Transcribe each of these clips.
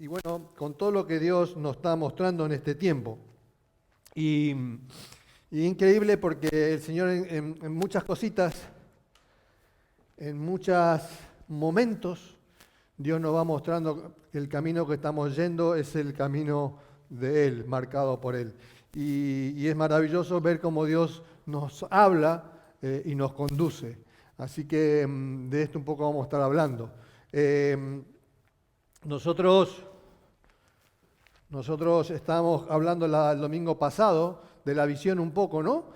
y bueno, con todo lo que Dios nos está mostrando en este tiempo. Y increíble porque el Señor en muchas cositas, en muchos momentos, Dios nos va mostrando que el camino que estamos yendo es el camino de Él, marcado por Él. Y es maravilloso ver cómo Dios nos habla y nos conduce. Así que de esto un poco vamos a estar hablando. Nosotros estábamos hablando el domingo pasado de la visión un poco, ¿no?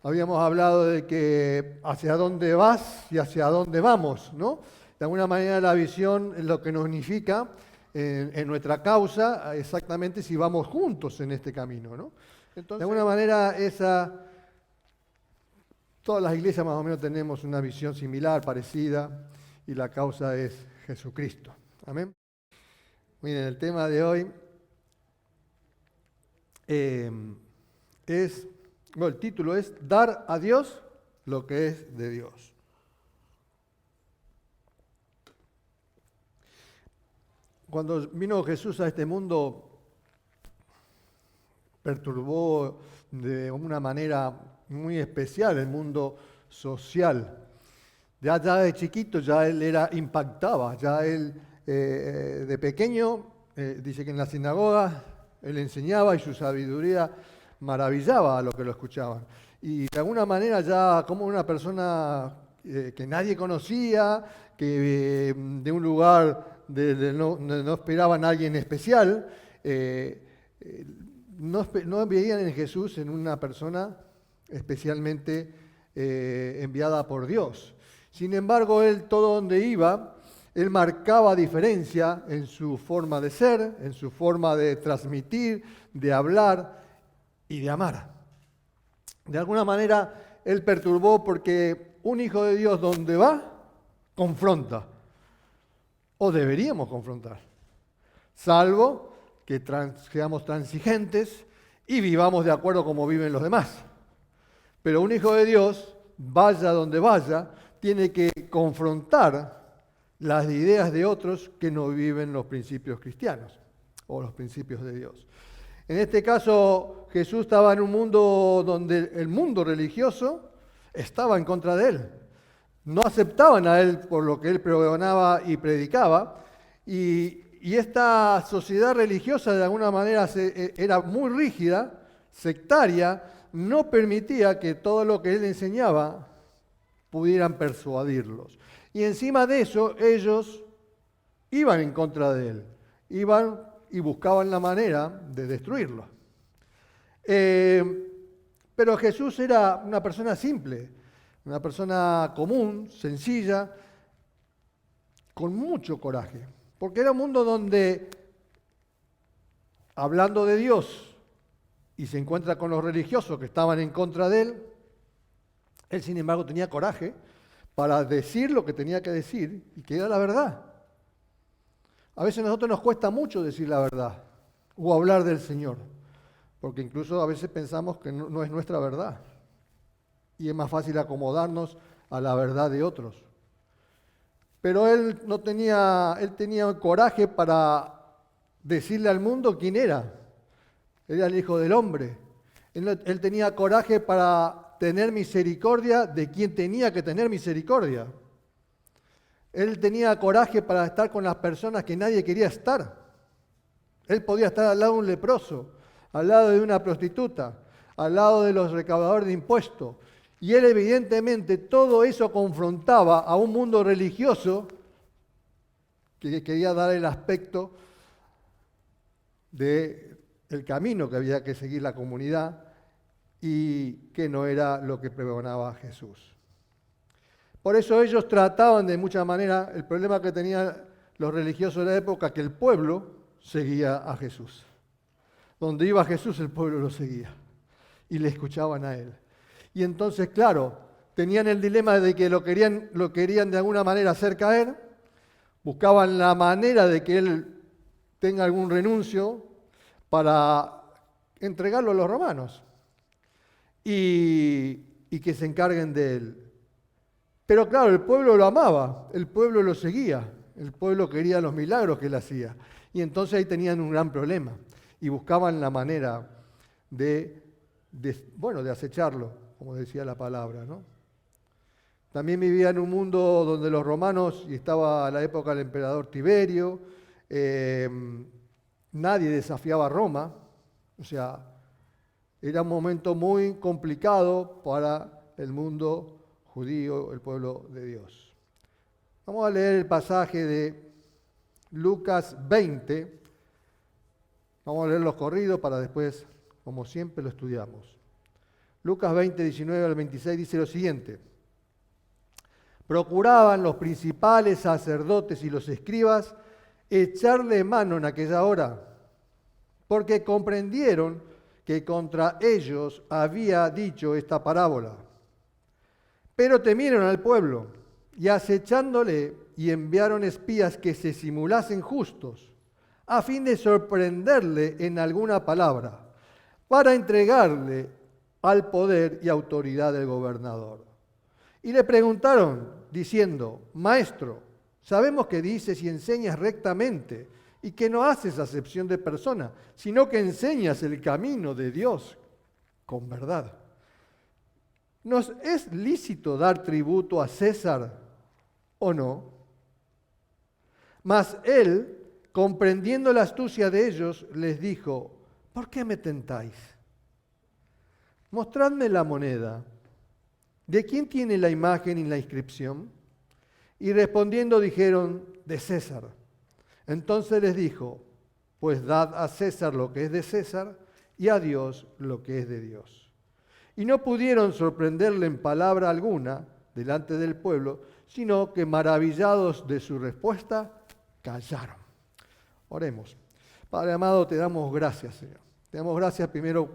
Habíamos hablado de que hacia dónde vas y hacia dónde vamos, ¿no? De alguna manera la visión es lo que nos unifica en nuestra causa, exactamente si vamos juntos en este camino, ¿no? Entonces, de alguna manera todas las iglesias más o menos tenemos una visión similar, parecida, y la causa es Jesucristo. Amén. Miren, el tema de hoy el título es Dar a Dios lo que es de Dios. Cuando vino Jesús a este mundo, perturbó de una manera muy especial el mundo social. Ya de chiquito ya él impactaba, ya él de pequeño, dice que en la sinagoga él enseñaba y su sabiduría maravillaba a los que lo escuchaban. Y de alguna manera ya como una persona que nadie conocía, que de un lugar donde no esperaban a alguien especial, no veían en Jesús en una persona especialmente enviada por Dios. Sin embargo, él todo donde iba, él marcaba diferencia en su forma de ser, en su forma de transmitir, de hablar y de amar. De alguna manera, él perturbó porque un hijo de Dios donde va, confronta. O deberíamos confrontar. Salvo que seamos transigentes y vivamos de acuerdo como viven los demás. Pero un hijo de Dios, vaya donde vaya, tiene que confrontar las ideas de otros que no viven los principios cristianos o los principios de Dios. En este caso, Jesús estaba en un mundo donde el mundo religioso estaba en contra de él. No aceptaban a él por lo que él pregonaba y predicaba. Y esta sociedad religiosa de alguna manera era muy rígida, sectaria, no permitía que todo lo que él enseñaba pudieran persuadirlos. Y encima de eso, ellos iban en contra de él, iban y buscaban la manera de destruirlo. Pero Jesús era una persona simple, una persona común, sencilla, con mucho coraje, porque era un mundo donde, hablando de Dios, y se encuentra con los religiosos que estaban en contra de él, él sin embargo tenía coraje para decir lo que tenía que decir y que era la verdad. A veces a nosotros nos cuesta mucho decir la verdad o hablar del Señor, porque incluso a veces pensamos que no es nuestra verdad y es más fácil acomodarnos a la verdad de otros. Pero él tenía coraje para decirle al mundo quién era. Era el Hijo del Hombre. Él tenía coraje para tener misericordia de quien tenía que tener misericordia. Él tenía coraje para estar con las personas que nadie quería estar. Él podía estar al lado de un leproso, al lado de una prostituta, al lado de los recaudadores de impuestos. Y él evidentemente todo eso confrontaba a un mundo religioso que quería dar el aspecto del camino que había que seguir la comunidad y que no era lo que pregonaba Jesús. Por eso ellos trataban de muchas maneras, el problema que tenían los religiosos de la época, que el pueblo seguía a Jesús. Donde iba Jesús, el pueblo lo seguía y le escuchaban a él. Y entonces, claro, tenían el dilema de que lo querían de alguna manera hacer caer, buscaban la manera de que él tenga algún renuncio para entregarlo a los romanos y que se encarguen de él. Pero claro, el pueblo lo amaba, el pueblo lo seguía, El pueblo quería los milagros que él hacía. Y entonces ahí tenían un gran problema. Y buscaban la manera de acecharlo, como decía la palabra, ¿no? También vivía en un mundo donde los romanos, y estaba a la época del emperador Tiberio, nadie desafiaba a Roma. O sea, era un momento muy complicado para el mundo judío, el pueblo de Dios. Vamos a leer el pasaje de Lucas 20. Vamos a leer los corridos para después, como siempre, lo estudiamos. Lucas 20, 19 al 26 dice lo siguiente. Procuraban los principales sacerdotes y los escribas echarle mano en aquella hora, porque comprendieron que contra ellos había dicho esta parábola. Pero temieron al pueblo, y acechándole, y enviaron espías que se simulasen justos, a fin de sorprenderle en alguna palabra, para entregarle al poder y autoridad del gobernador. Y le preguntaron, diciendo, Maestro, sabemos que dices y enseñas rectamente, y que no haces acepción de persona, sino que enseñas el camino de Dios con verdad. ¿Nos es lícito dar tributo a César o no? Mas él, comprendiendo la astucia de ellos, les dijo, ¿por qué me tentáis? Mostradme la moneda. ¿De quién tiene la imagen y la inscripción? Y respondiendo dijeron, de César. Entonces les dijo, pues dad a César lo que es de César y a Dios lo que es de Dios. Y no pudieron sorprenderle en palabra alguna delante del pueblo, sino que maravillados de su respuesta, callaron. Oremos. Padre amado, te damos gracias, Señor. Te damos gracias primero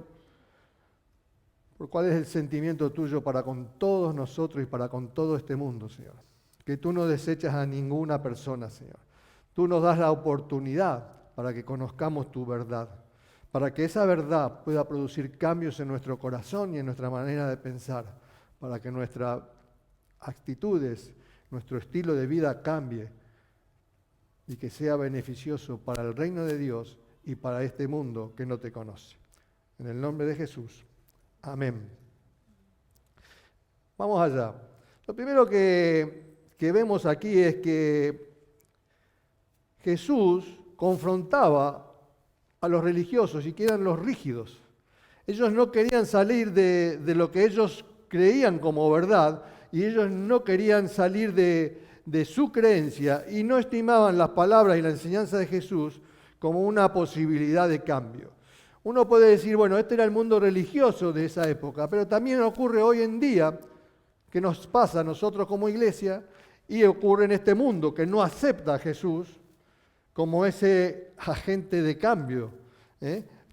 por cuál es el sentimiento tuyo para con todos nosotros y para con todo este mundo, Señor. Que tú no desechas a ninguna persona, Señor. Tú nos das la oportunidad para que conozcamos tu verdad, para que esa verdad pueda producir cambios en nuestro corazón y en nuestra manera de pensar, para que nuestras actitudes, nuestro estilo de vida cambie y que sea beneficioso para el reino de Dios y para este mundo que no te conoce. En el nombre de Jesús. Amén. Vamos allá. Lo primero que vemos aquí es que Jesús confrontaba a los religiosos y que eran los rígidos. Ellos no querían salir de lo que ellos creían como verdad y ellos no querían salir de su creencia y no estimaban las palabras y la enseñanza de Jesús como una posibilidad de cambio. Uno puede decir, bueno, este era el mundo religioso de esa época, pero también ocurre hoy en día que nos pasa a nosotros como iglesia y ocurre en este mundo que no acepta a Jesús como ese agente de cambio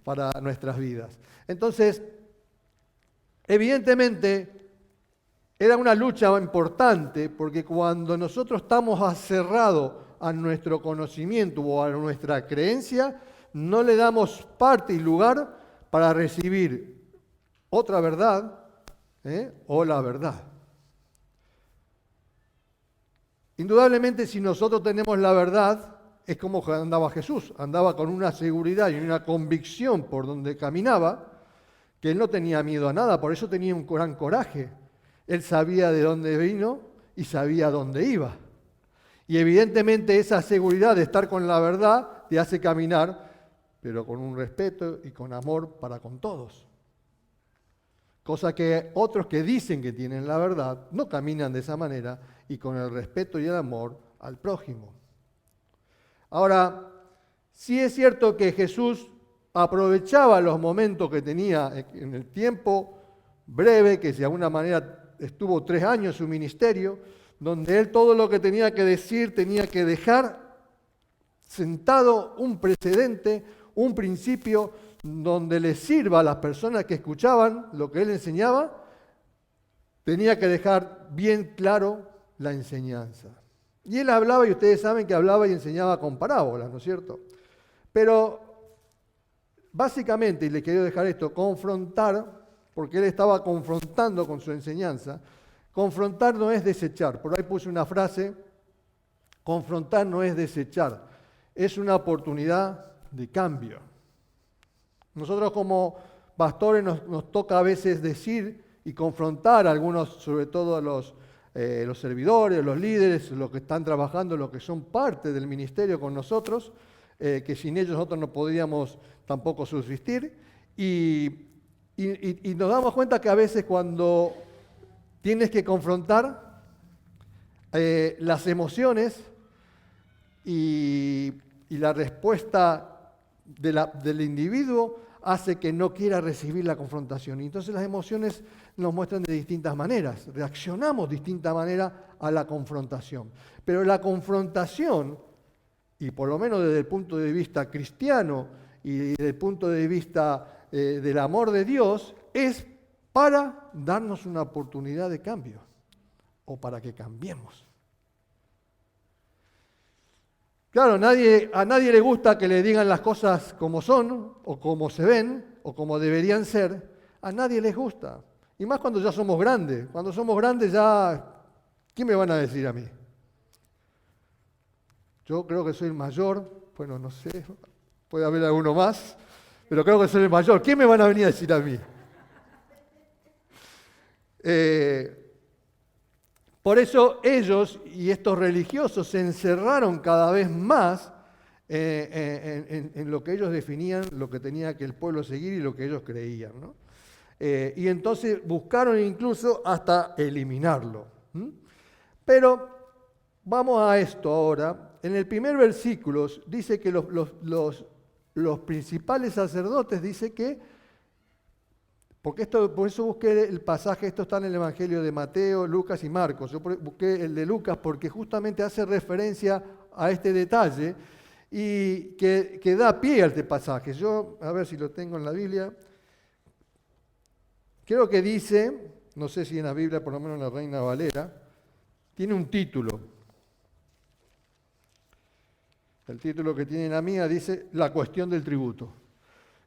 para nuestras vidas. Entonces, evidentemente, era una lucha importante porque cuando nosotros estamos aferrados a nuestro conocimiento o a nuestra creencia, no le damos parte y lugar para recibir otra verdad o la verdad. Indudablemente, si nosotros tenemos la verdad, es como andaba Jesús, andaba con una seguridad y una convicción por donde caminaba, que él no tenía miedo a nada, por eso tenía un gran coraje. Él sabía de dónde vino y sabía dónde iba. Y evidentemente esa seguridad de estar con la verdad te hace caminar, pero con un respeto y con amor para con todos. Cosa que otros que dicen que tienen la verdad no caminan de esa manera y con el respeto y el amor al prójimo. Ahora, sí es cierto que Jesús aprovechaba los momentos que tenía en el tiempo breve, que de alguna manera estuvo 3 años su ministerio, donde él todo lo que tenía que decir tenía que dejar sentado un precedente, un principio donde le sirva a las personas que escuchaban lo que él enseñaba, tenía que dejar bien claro la enseñanza. Y él hablaba, y ustedes saben que hablaba y enseñaba con parábolas, ¿no es cierto? Pero básicamente, y le quiero dejar esto, confrontar, porque él estaba confrontando con su enseñanza, confrontar no es desechar. Por ahí puse una frase Confrontar no es desechar, es una oportunidad de cambio. Nosotros como pastores nos toca a veces decir y confrontar a algunos, sobre todo a los servidores, los líderes, los que están trabajando, los que son parte del ministerio con nosotros, que sin ellos nosotros no podríamos tampoco subsistir. Y nos damos cuenta que a veces cuando tienes que confrontar las emociones y la respuesta del individuo hace que no quiera recibir la confrontación. Y entonces las emociones nos muestran de distintas maneras, reaccionamos de distinta manera a la confrontación. Pero la confrontación, y por lo menos desde el punto de vista cristiano y desde el punto de vista del amor de Dios, es para darnos una oportunidad de cambio o para que cambiemos. Claro, a nadie le gusta que le digan las cosas como son, o como se ven, o como deberían ser. A nadie les gusta. Y más cuando ya somos grandes. Cuando somos grandes ya, ¿qué me van a decir a mí? Yo creo que soy el mayor, bueno, no sé, puede haber alguno más, pero creo que soy el mayor. ¿Qué me van a venir a decir a mí? Por eso ellos y estos religiosos se encerraron cada vez más en lo que ellos definían, lo que tenía que el pueblo seguir y lo que ellos creían, ¿no? Y entonces buscaron incluso hasta eliminarlo. Pero vamos a esto ahora. En el primer versículo dice que los principales sacerdotes dice que por eso busqué el pasaje, esto está en el Evangelio de Mateo, Lucas y Marcos. Yo busqué el de Lucas porque justamente hace referencia a este detalle y que da pie a este pasaje. Yo, a ver si lo tengo en la Biblia, creo que dice, no sé si en la Biblia, por lo menos en la Reina Valera, tiene un título. El título que tiene en la mía dice La cuestión del tributo.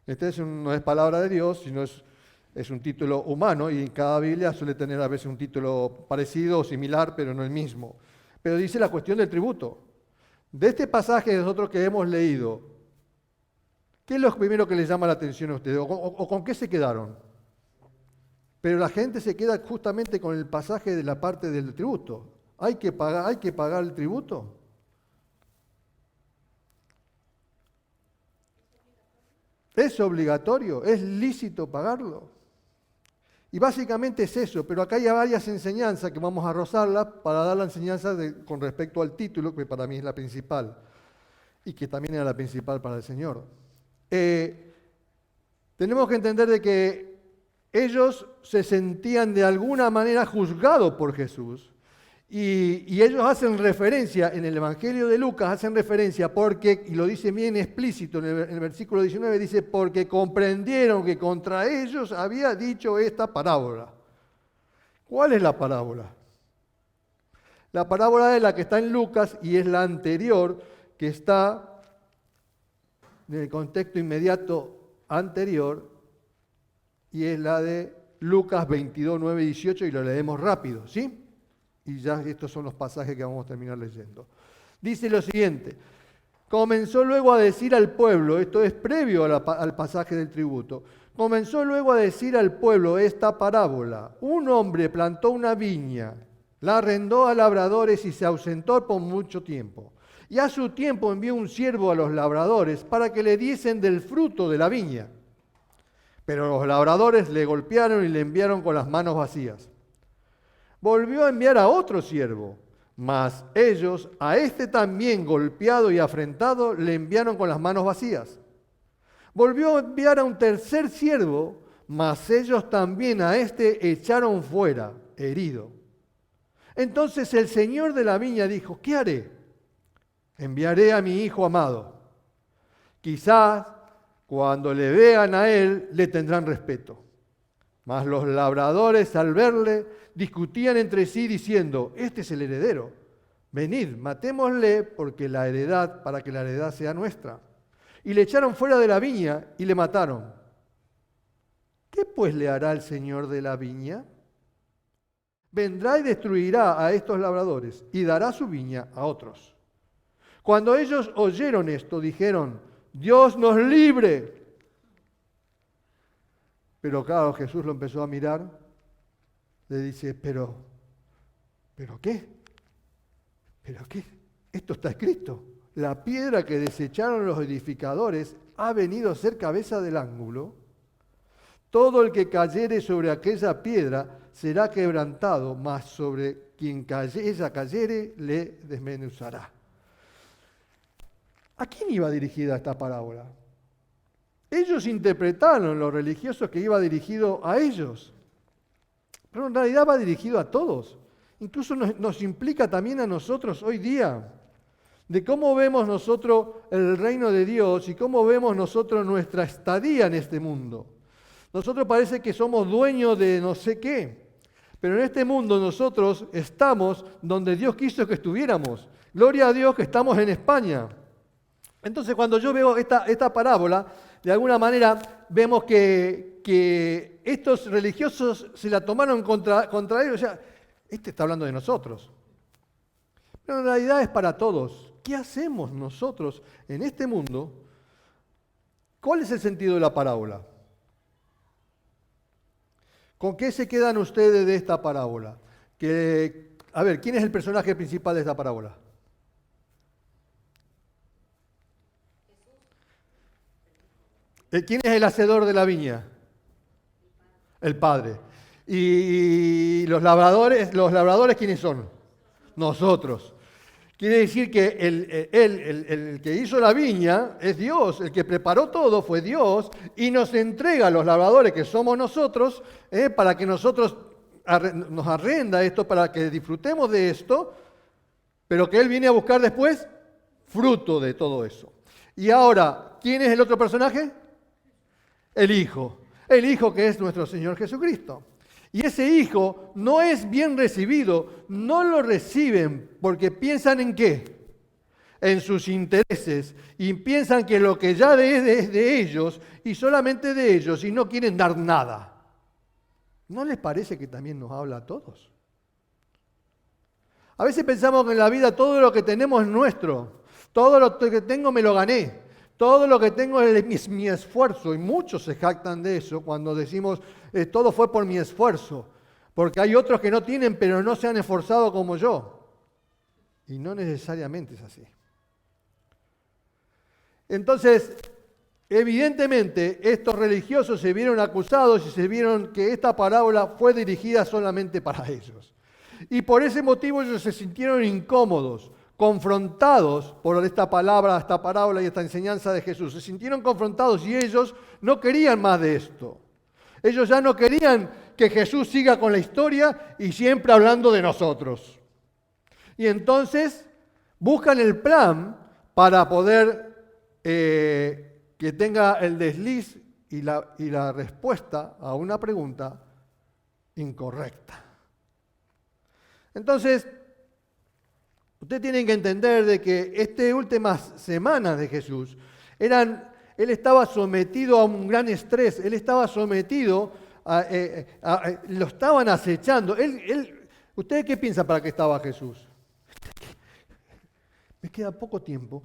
No es palabra de Dios, sino es un título humano y en cada Biblia suele tener a veces un título parecido o similar, pero no el mismo. Pero dice la cuestión del tributo. De este pasaje nosotros que hemos leído, ¿qué es lo primero que les llama la atención a ustedes? ¿O con qué se quedaron? Pero la gente se queda justamente con el pasaje de la parte del tributo. ¿Hay que pagar el tributo? ¿Es obligatorio? ¿Es lícito pagarlo? Y básicamente es eso, pero acá hay varias enseñanzas que vamos a rozarlas para dar la enseñanza con respecto al título, que para mí es la principal, y que también era la principal para el Señor. Tenemos que entender de que ellos se sentían de alguna manera juzgados por Jesús, y ellos hacen referencia, en el Evangelio de Lucas hacen referencia porque, y lo dice bien explícito en el versículo 19, dice, porque comprendieron que contra ellos había dicho esta parábola. ¿Cuál es la parábola? La parábola es la que está en Lucas y es la anterior, que está en el contexto inmediato anterior, y es la de Lucas 22, 9 y 18, y lo leemos rápido, ¿sí? Y ya estos son los pasajes que vamos a terminar leyendo. Dice lo siguiente, comenzó luego a decir al pueblo, esto es previo al pasaje del tributo, comenzó luego a decir al pueblo esta parábola. Un hombre plantó una viña, la arrendó a labradores y se ausentó por mucho tiempo. Y a su tiempo envió un siervo a los labradores para que le diesen del fruto de la viña. Pero los labradores le golpearon y le enviaron con las manos vacías. Volvió a enviar a otro siervo, mas ellos a este también golpeado y afrentado le enviaron con las manos vacías. Volvió a enviar a un tercer siervo, mas ellos también a este echaron fuera, herido. Entonces el señor de la viña dijo, ¿qué haré? Enviaré a mi hijo amado. Quizás cuando le vean a él le tendrán respeto. Mas los labradores al verle discutían entre sí diciendo, este es el heredero, venid, matémosle para que la heredad sea nuestra. Y le echaron fuera de la viña y le mataron. ¿Qué pues le hará el señor de la viña? Vendrá y destruirá a estos labradores y dará su viña a otros. Cuando ellos oyeron esto, dijeron, Dios nos libre. Pero claro, Jesús lo empezó a mirar, le dice, ¿pero qué? ¿Pero qué? Esto está escrito. La piedra que desecharon los edificadores ha venido a ser cabeza del ángulo. Todo el que cayere sobre aquella piedra será quebrantado, mas sobre quien ella cayere le desmenuzará. ¿A quién iba dirigida esta parábola? Ellos interpretaron, los religiosos, que iba dirigido a ellos. Pero en realidad va dirigido a todos. Incluso nos implica también a nosotros hoy día. De cómo vemos nosotros el reino de Dios y cómo vemos nosotros nuestra estadía en este mundo. Nosotros parece que somos dueños de no sé qué, pero en este mundo nosotros estamos donde Dios quiso que estuviéramos. Gloria a Dios que estamos en España. Entonces cuando yo veo esta parábola, de alguna manera vemos que estos religiosos se la tomaron contra ellos. O sea, este está hablando de nosotros. Pero en realidad es para todos. ¿Qué hacemos nosotros en este mundo? ¿Cuál es el sentido de la parábola? ¿Con qué se quedan ustedes de esta parábola? A ver, ¿quién es el personaje principal de esta parábola? ¿Quién es el hacedor de la viña? El Padre. ¿Y los labradores quiénes son? Nosotros. Quiere decir que el que hizo la viña es Dios, el que preparó todo fue Dios y nos entrega a los labradores que somos nosotros para que nosotros nos arrenda esto, para que disfrutemos de esto, pero que Él viene a buscar después fruto de todo eso. Y ahora, ¿quién es el otro personaje? El Hijo que es nuestro Señor Jesucristo. Y ese hijo no es bien recibido, no lo reciben porque piensan en qué, en sus intereses, y piensan que lo que ya es de ellos y solamente de ellos y no quieren dar nada. ¿No les parece que también nos habla a todos? A veces pensamos que en la vida todo lo que tenemos es nuestro, todo lo que tengo me lo gané. Todo lo que tengo es mi esfuerzo, y muchos se jactan de eso cuando decimos todo fue por mi esfuerzo, porque hay otros que no tienen pero no se han esforzado como yo. Y no necesariamente es así. Entonces, evidentemente, estos religiosos se vieron acusados y se vieron que esta parábola fue dirigida solamente para ellos. Y por ese motivo ellos se sintieron incómodos, confrontados por esta parábola y esta enseñanza de Jesús. Se sintieron confrontados y ellos no querían más de esto. Ellos ya no querían que Jesús siga con la historia y siempre hablando de nosotros. Y entonces buscan el plan para poder que tenga el desliz y la respuesta a una pregunta incorrecta. Entonces, ustedes tienen que entender de que estas últimas semanas de Jesús él estaba sometido a un gran estrés, él estaba sometido lo estaban acechando. ¿Ustedes qué piensan para qué estaba Jesús? Me queda poco tiempo.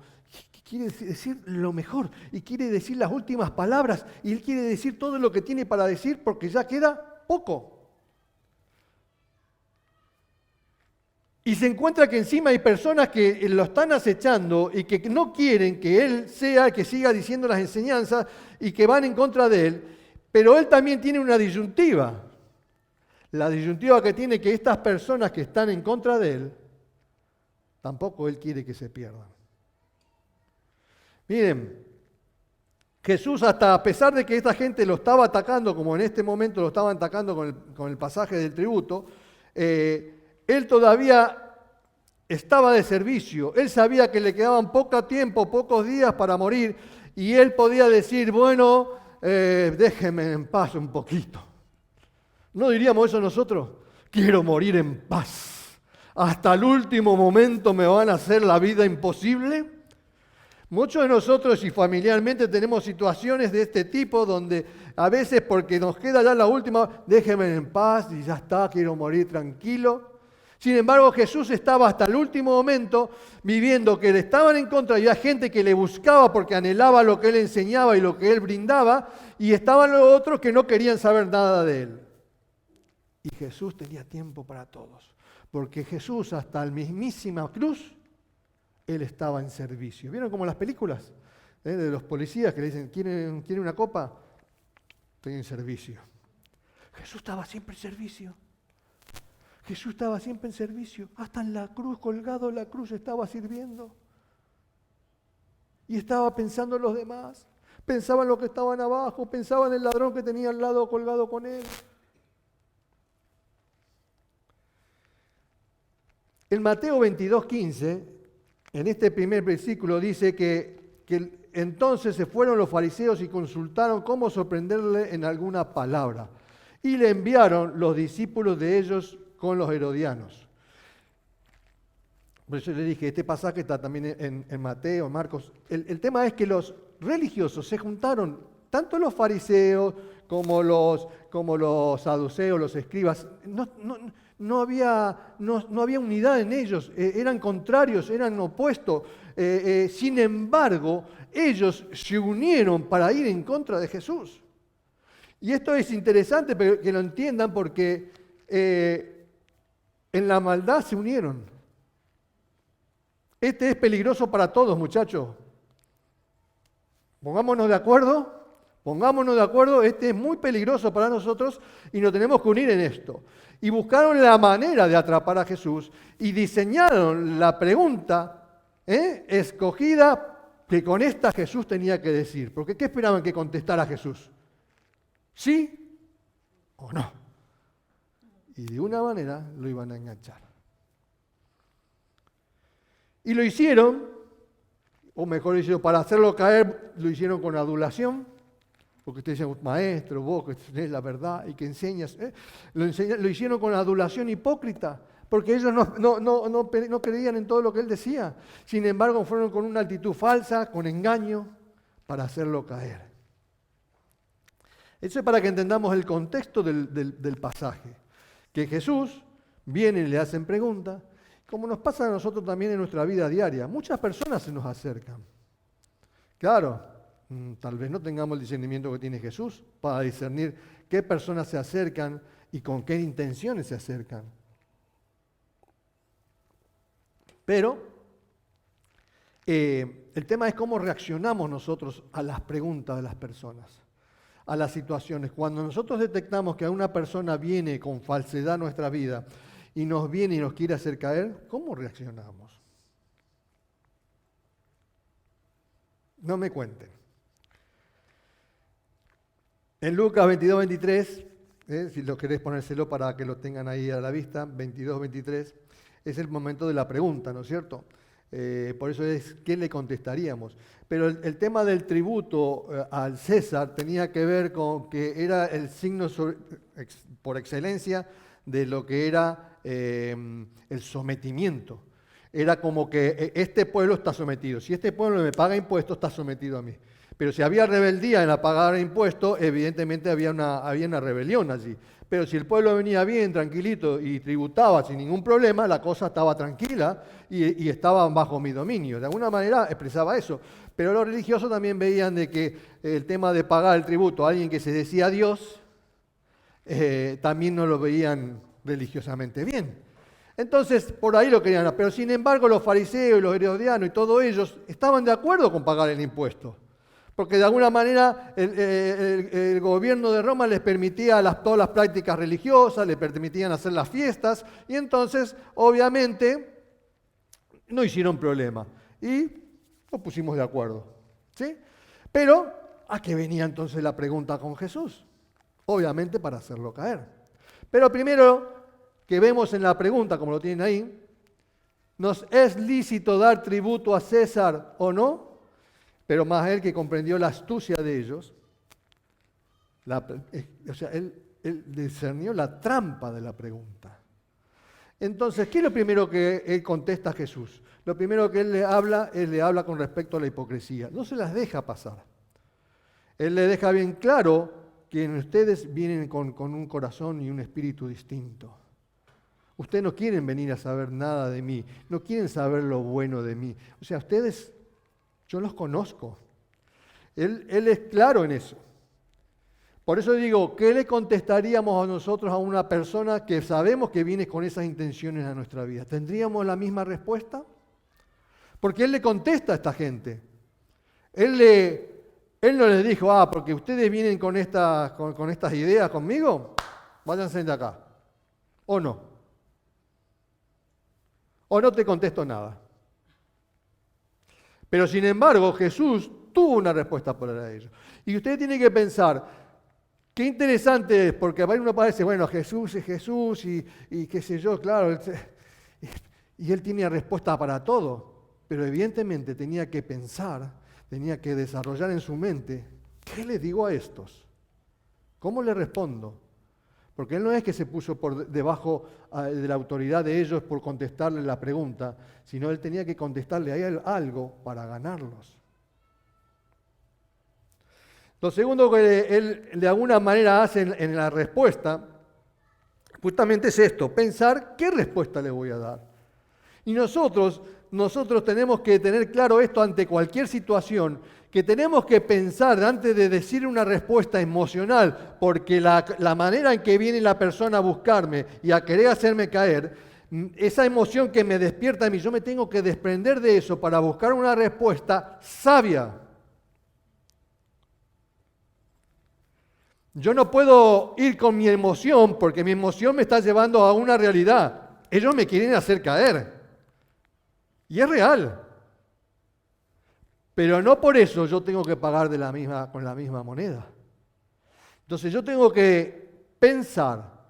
Quiere decir lo mejor y quiere decir las últimas palabras y él quiere decir todo lo que tiene para decir porque ya queda poco. Y se encuentra que encima hay personas que lo están acechando y que no quieren que él sea el que siga diciendo las enseñanzas y que van en contra de él, pero él también tiene una disyuntiva. La disyuntiva que tiene que estas personas que están en contra de él, tampoco él quiere que se pierdan. Miren, Jesús, hasta a pesar de que esta gente lo estaba atacando, como en este momento lo estaban atacando con el pasaje del tributo, él todavía estaba de servicio. Él sabía que le quedaban poco tiempo, pocos días para morir, y él podía decir, bueno, déjenme en paz un poquito. ¿No diríamos eso nosotros? Quiero morir en paz. Hasta el último momento me van a hacer la vida imposible. Muchos de nosotros y familiarmente tenemos situaciones de este tipo donde a veces porque nos queda ya la última, déjenme en paz y ya está, quiero morir tranquilo. Sin embargo, Jesús estaba hasta el último momento viviendo que le estaban en contra, y había gente que le buscaba porque anhelaba lo que él enseñaba y lo que él brindaba, y estaban los otros que no querían saber nada de él. Y Jesús tenía tiempo para todos, porque Jesús hasta la mismísima cruz, él estaba en servicio. ¿Vieron como las películas de los policías que le dicen, ¿quieren una copa? Estoy en servicio. Jesús estaba siempre en servicio. Jesús estaba siempre en servicio. Hasta en la cruz, colgado en la cruz, estaba sirviendo. Y estaba pensando en los demás. Pensaba en los que estaban abajo. Pensaba en el ladrón que tenía al lado colgado con él. En Mateo 22:15, en este primer versículo dice que entonces se fueron los fariseos y consultaron cómo sorprenderle en alguna palabra. Y le enviaron los discípulos de ellos con los herodianos. Por eso le dije, este pasaje está también en Mateo, Marcos. El tema es que los religiosos se juntaron, tanto los fariseos como los saduceos, los escribas. No había unidad en ellos, eran contrarios, eran opuestos. Sin embargo, ellos se unieron para ir en contra de Jesús. Y esto es interesante que lo entiendan porque en la maldad se unieron. Este es peligroso para todos, muchachos. Pongámonos de acuerdo, este es muy peligroso para nosotros y nos tenemos que unir en esto. Y buscaron la manera de atrapar a Jesús y diseñaron la pregunta escogida que con esta Jesús tenía que decir. Porque ¿qué esperaban que contestara Jesús? ¿Sí o no? Y de una manera lo iban a enganchar. Y lo hicieron, o mejor dicho, para hacerlo caer, lo hicieron con adulación. Porque ustedes dicen, maestro, vos que tenés la verdad y que enseñas. Lo hicieron con adulación hipócrita, porque ellos no creían en todo lo que él decía. Sin embargo, fueron con una actitud falsa, con engaño, para hacerlo caer. Eso es para que entendamos el contexto del pasaje. Que Jesús viene y le hacen preguntas, como nos pasa a nosotros también en nuestra vida diaria. Muchas personas se nos acercan. Claro, tal vez no tengamos el discernimiento que tiene Jesús para discernir qué personas se acercan y con qué intenciones se acercan. Pero el tema es cómo reaccionamos nosotros a las preguntas de las personas, a las situaciones. Cuando nosotros detectamos que una persona viene con falsedad a nuestra vida y nos viene y nos quiere hacer caer, ¿cómo reaccionamos? No me cuenten. En Lucas 22:23, si lo querés ponérselo para que lo tengan ahí a la vista, 22:23, es el momento de la pregunta, ¿no es cierto? Por eso es, ¿qué le contestaríamos? Pero el tema del tributo al César tenía que ver con que era el signo por excelencia de lo que era el sometimiento. Era como que este pueblo está sometido. Si este pueblo me paga impuestos, está sometido a mí. Pero si había rebeldía en la pagar impuestos, evidentemente había una rebelión allí. Pero si el pueblo venía bien, tranquilito y tributaba sin ningún problema, la cosa estaba tranquila y estaban bajo mi dominio. De alguna manera expresaba eso. Pero los religiosos también veían de que el tema de pagar el tributo a alguien que se decía Dios, también no lo veían religiosamente bien. Entonces, por ahí lo querían. Pero sin embargo, los fariseos y los herodianos y todos ellos estaban de acuerdo con pagar el impuesto. Porque de alguna manera el gobierno de Roma les permitía todas las prácticas religiosas, les permitían hacer las fiestas, y entonces, obviamente, no hicieron problema. Y nos pusimos de acuerdo. ¿Sí? Pero, ¿a qué venía entonces la pregunta con Jesús? Obviamente para hacerlo caer. Pero primero, que vemos en la pregunta, como lo tienen ahí, ¿nos es lícito dar tributo a César o no? Pero más él que comprendió la astucia de ellos, él discernió la trampa de la pregunta. Entonces, ¿qué es lo primero que él contesta a Jesús? Lo primero que él le habla con respecto a la hipocresía. No se las deja pasar. Él le deja bien claro que ustedes vienen con un corazón y un espíritu distinto. Ustedes no quieren venir a saber nada de mí, no quieren saber lo bueno de mí. O sea, ustedes, yo los conozco. Él es claro en eso. Por eso digo, ¿qué le contestaríamos a nosotros a una persona que sabemos que viene con esas intenciones a nuestra vida? ¿Tendríamos la misma respuesta? Porque Él le contesta a esta gente. Él no les dijo, porque ustedes vienen con estas ideas conmigo, váyanse de acá. ¿O no? ¿O no te contesto nada? Pero sin embargo, Jesús tuvo una respuesta para ellos. Y ustedes tienen que pensar, qué interesante es, porque uno parece, bueno, Jesús es Jesús y qué sé yo, claro, y Él tiene respuesta para todo, pero evidentemente tenía que pensar, tenía que desarrollar en su mente, ¿qué le digo a estos? ¿Cómo le respondo? Porque Él no es que se puso por debajo de la autoridad de ellos por contestarle la pregunta, sino Él tenía que contestarle a Él algo para ganarlos. Lo segundo que Él de alguna manera hace en la respuesta, justamente es esto, pensar qué respuesta le voy a dar. Y nosotros tenemos que tener claro esto ante cualquier situación, que tenemos que pensar antes de decir una respuesta emocional, porque la manera en que viene la persona a buscarme y a querer hacerme caer, esa emoción que me despierta a mí, yo me tengo que desprender de eso para buscar una respuesta sabia. Yo no puedo ir con mi emoción porque mi emoción me está llevando a una realidad. Ellos me quieren hacer caer. Y es real. Pero no por eso yo tengo que pagar con la misma moneda. Entonces yo tengo que pensar,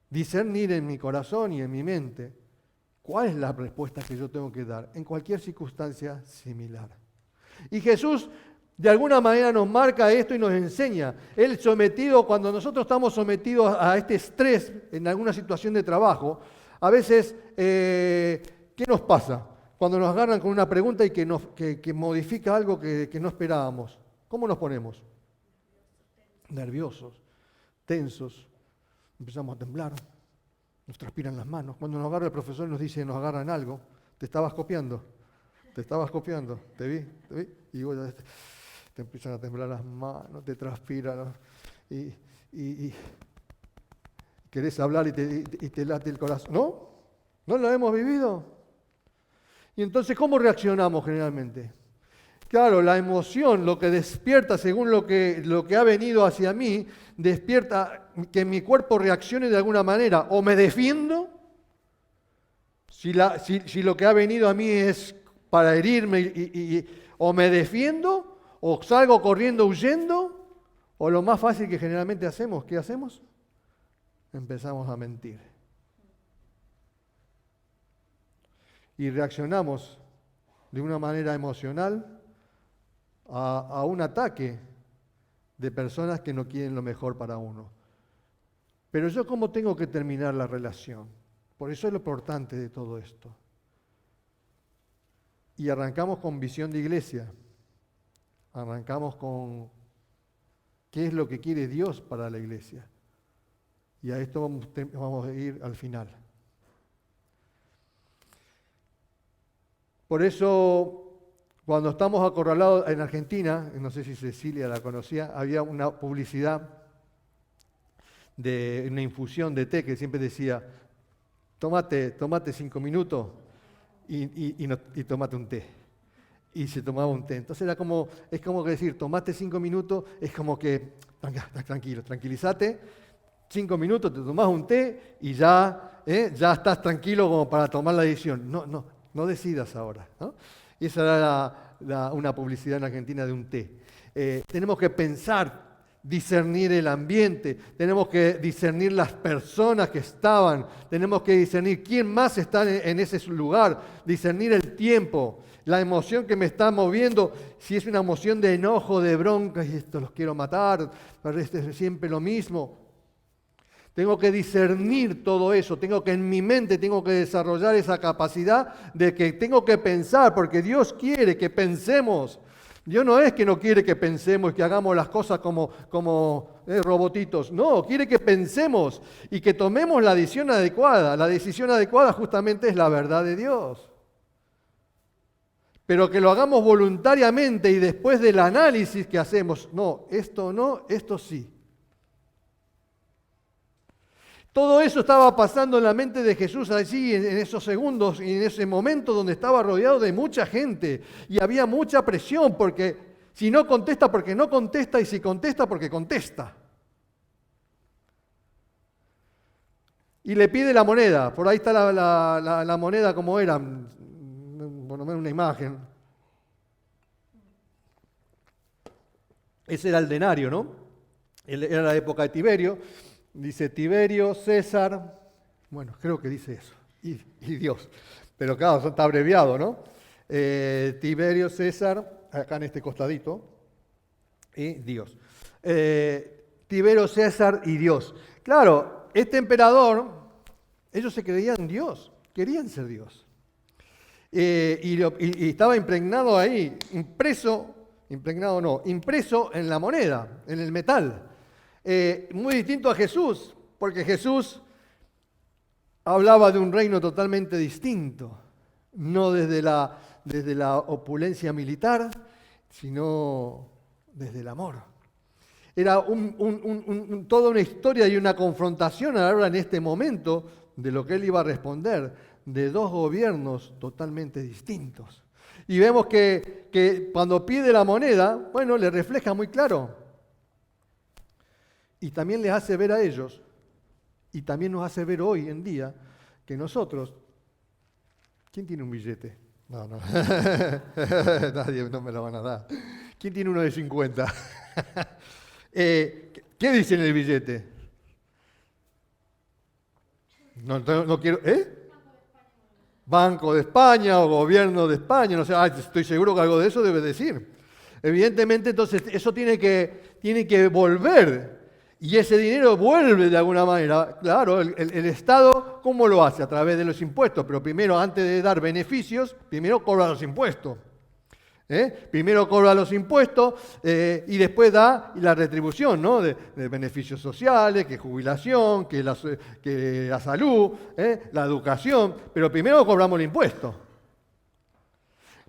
discernir en mi corazón y en mi mente cuál es la respuesta que yo tengo que dar en cualquier circunstancia similar. Y Jesús de alguna manera nos marca esto y nos enseña. Cuando nosotros estamos sometidos a este estrés en alguna situación de trabajo, a veces, ¿qué nos pasa? Cuando nos agarran con una pregunta y que modifica algo que no esperábamos. ¿Cómo nos ponemos? Nerviosos, tensos, empezamos a temblar, nos transpiran las manos. Cuando nos agarra el profesor y nos dice, nos agarran algo, te estabas copiando, te vi, y bueno, te empiezan a temblar las manos, te transpiran, ¿no? y querés hablar y te late el corazón. ¿No? ¿No lo hemos vivido? Y entonces, ¿cómo reaccionamos generalmente? Claro, la emoción, lo que despierta según lo que ha venido hacia mí, despierta que mi cuerpo reaccione de alguna manera. O me defiendo, si lo que ha venido a mí es para herirme, o me defiendo, o salgo corriendo huyendo, o lo más fácil que generalmente hacemos, ¿qué hacemos? Empezamos a mentir. Y reaccionamos de una manera emocional a un ataque de personas que no quieren lo mejor para uno. Pero yo, ¿cómo tengo que terminar la relación? Por eso es lo importante de todo esto. Y arrancamos con visión de iglesia. Arrancamos con qué es lo que quiere Dios para la iglesia. Y a esto vamos a ir al final. Por eso, cuando estamos acorralados en Argentina, no sé si Cecilia la conocía, había una publicidad de una infusión de té que siempre decía, tómate 5 minutos y tómate un té. Y se tomaba un té. Entonces es como que decir, tomate 5 minutos, es como que, tranquilo, tranquilízate, 5 minutos, te tomás un té y ya estás tranquilo como para tomar la decisión. No decidas ahora, ¿no? Y esa era una publicidad en Argentina de un té. Tenemos que pensar, discernir el ambiente, tenemos que discernir las personas que estaban, tenemos que discernir quién más está en ese lugar, discernir el tiempo, la emoción que me está moviendo, si es una emoción de enojo, de bronca, y esto los quiero matar, pero es siempre lo mismo. Tengo que discernir todo eso, en mi mente tengo que desarrollar esa capacidad de que tengo que pensar, porque Dios quiere que pensemos. Dios no es que no quiere que pensemos y que hagamos las cosas como robotitos. No, quiere que pensemos y que tomemos la decisión adecuada. La decisión adecuada justamente es la verdad de Dios. Pero que lo hagamos voluntariamente y después del análisis que hacemos, no, esto sí. Todo eso estaba pasando en la mente de Jesús allí en esos segundos y en ese momento donde estaba rodeado de mucha gente y había mucha presión porque si no contesta porque no contesta y si contesta porque contesta. Y le pide la moneda, por ahí está la moneda como era, por lo menos una imagen. Ese era el denario, ¿no? Era la época de Tiberio. Dice Tiberio, César, bueno, creo que dice eso, y Dios, pero claro, eso está abreviado, ¿no? Tiberio, César, acá en este costadito, y Dios. Tiberio, César y Dios. Claro, este emperador, ellos se creían Dios, querían ser Dios. Y estaba impregnado ahí, impreso en la moneda, en el metal. Muy distinto a Jesús, porque Jesús hablaba de un reino totalmente distinto, no desde la opulencia militar, sino desde el amor. Era toda una historia y una confrontación ahora en este momento de lo que él iba a responder, de dos gobiernos totalmente distintos. Y vemos que cuando pide la moneda, bueno, le refleja muy claro. Y también les hace ver a ellos, y también nos hace ver hoy en día, que nosotros... ¿Quién tiene un billete? No. Nadie, no me lo van a dar. ¿Quién tiene uno de 50? ¿Qué dice en el billete? No quiero... Banco de España o Gobierno de España, no sé, estoy seguro que algo de eso debe decir. Evidentemente, entonces, eso tiene que volver. Y ese dinero vuelve de alguna manera. Claro, el Estado, ¿cómo lo hace? A través de los impuestos. Pero primero, antes de dar beneficios, primero cobra los impuestos. Primero cobra los impuestos y después da la retribución, ¿no? de beneficios sociales, que jubilación, que la salud, la educación. Pero primero cobramos el impuesto.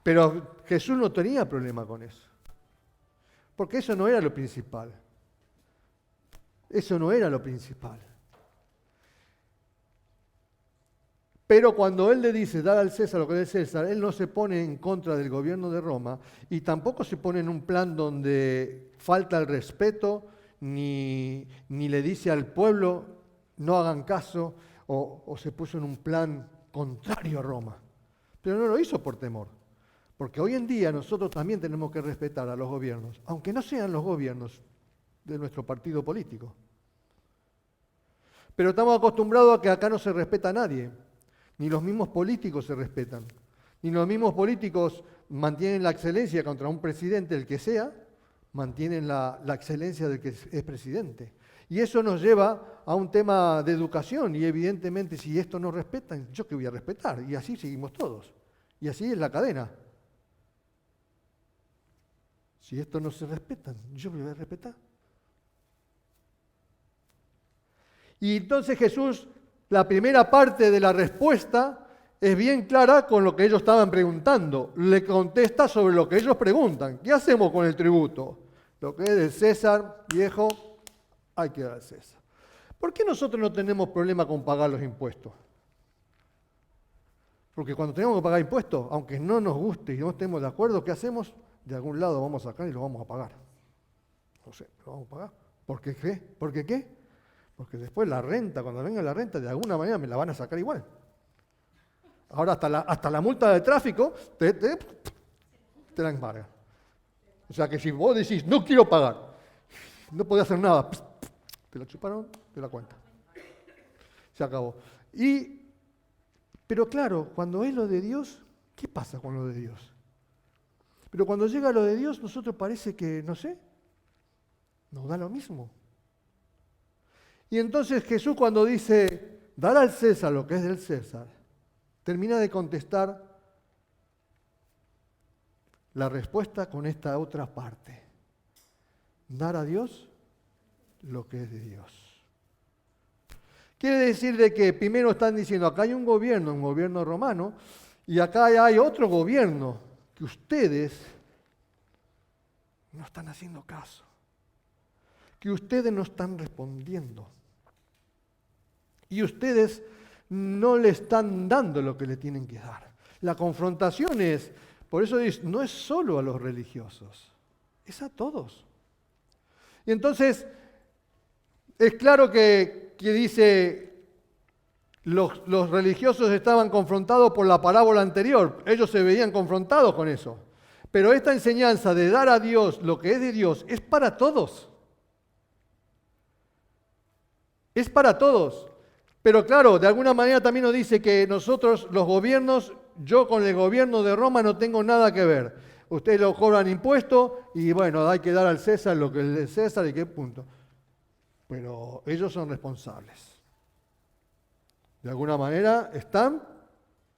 Pero Jesús no tenía problema con eso. Porque eso no era lo principal. Eso no era lo principal. Pero cuando él le dice, dar al César lo que es de César, él no se pone en contra del gobierno de Roma y tampoco se pone en un plan donde falta el respeto, ni le dice al pueblo, no hagan caso, o se puso en un plan contrario a Roma. Pero no lo hizo por temor. Porque hoy en día nosotros también tenemos que respetar a los gobiernos, aunque no sean los gobiernos de nuestro partido político. Pero estamos acostumbrados a que acá no se respeta a nadie, ni los mismos políticos se respetan, ni los mismos políticos mantienen la excelencia contra un presidente, el que sea, mantienen la excelencia del que es presidente. Y eso nos lleva a un tema de educación, y evidentemente si esto no respetan, ¿yo qué voy a respetar? Y así seguimos todos, y así es la cadena. Si esto no se respetan, ¿yo qué voy a respetar? Y entonces Jesús, la primera parte de la respuesta es bien clara con lo que ellos estaban preguntando. Le contesta sobre lo que ellos preguntan. ¿Qué hacemos con el tributo? Lo que es del César, viejo, hay que dar al César. ¿Por qué nosotros no tenemos problema con pagar los impuestos? Porque cuando tenemos que pagar impuestos, aunque no nos guste y no estemos de acuerdo, ¿qué hacemos? De algún lado vamos a sacar y lo vamos a pagar. No sé, lo vamos a pagar. ¿Por qué qué? ¿Por qué qué? Porque después la renta, cuando venga la renta, de alguna manera me la van a sacar igual. Ahora hasta la multa de tráfico te la embargan. O sea que si vos decís, no quiero pagar, no podés hacer nada, te la chuparon de la cuenta. Se acabó. Pero claro, cuando es lo de Dios, ¿qué pasa con lo de Dios? Pero cuando llega lo de Dios, nosotros parece que, no sé, nos da lo mismo. Y entonces Jesús cuando dice, dar al César lo que es del César, termina de contestar la respuesta con esta otra parte. Dar a Dios lo que es de Dios. Quiere decir de que primero están diciendo, acá hay un gobierno romano, y acá hay otro gobierno que ustedes no están haciendo caso, que ustedes no están respondiendo, y ustedes no le están dando lo que le tienen que dar. La confrontación es, por eso dice, no es solo a los religiosos, es a todos. Y entonces, es claro que dice, los religiosos estaban confrontados por la parábola anterior, ellos se veían confrontados con eso. Pero esta enseñanza de dar a Dios lo que es de Dios es para todos. Es para todos. Pero claro, de alguna manera también nos dice que nosotros, los gobiernos, yo con el gobierno de Roma no tengo nada que ver. Ustedes lo cobran impuestos y bueno, hay que dar al César lo que es de César y qué punto. Pero ellos son responsables. De alguna manera están,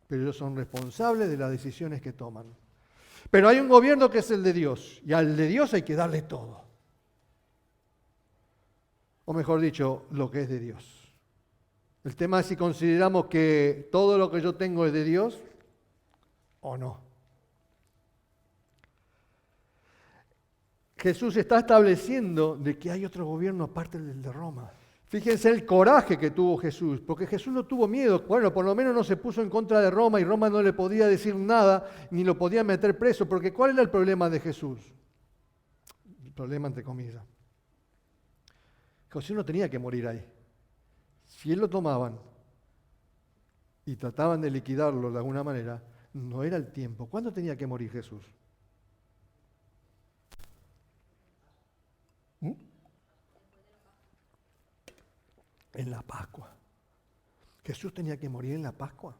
pero ellos son responsables de las decisiones que toman. Pero hay un gobierno que es el de Dios, y al de Dios hay que darle todo. O mejor dicho, lo que es de Dios. El tema es si consideramos que todo lo que yo tengo es de Dios o no. Jesús está estableciendo de que hay otro gobierno aparte del de Roma. Fíjense el coraje que tuvo Jesús, porque Jesús no tuvo miedo. Bueno, por lo menos no se puso en contra de Roma y Roma no le podía decir nada, ni lo podía meter preso, porque ¿cuál era el problema de Jesús? El problema entre comillas. Jesús no tenía que morir ahí. Si él lo tomaban y trataban de liquidarlo de alguna manera, no era el tiempo. ¿Cuándo tenía que morir Jesús? En la Pascua. Jesús tenía que morir en la Pascua.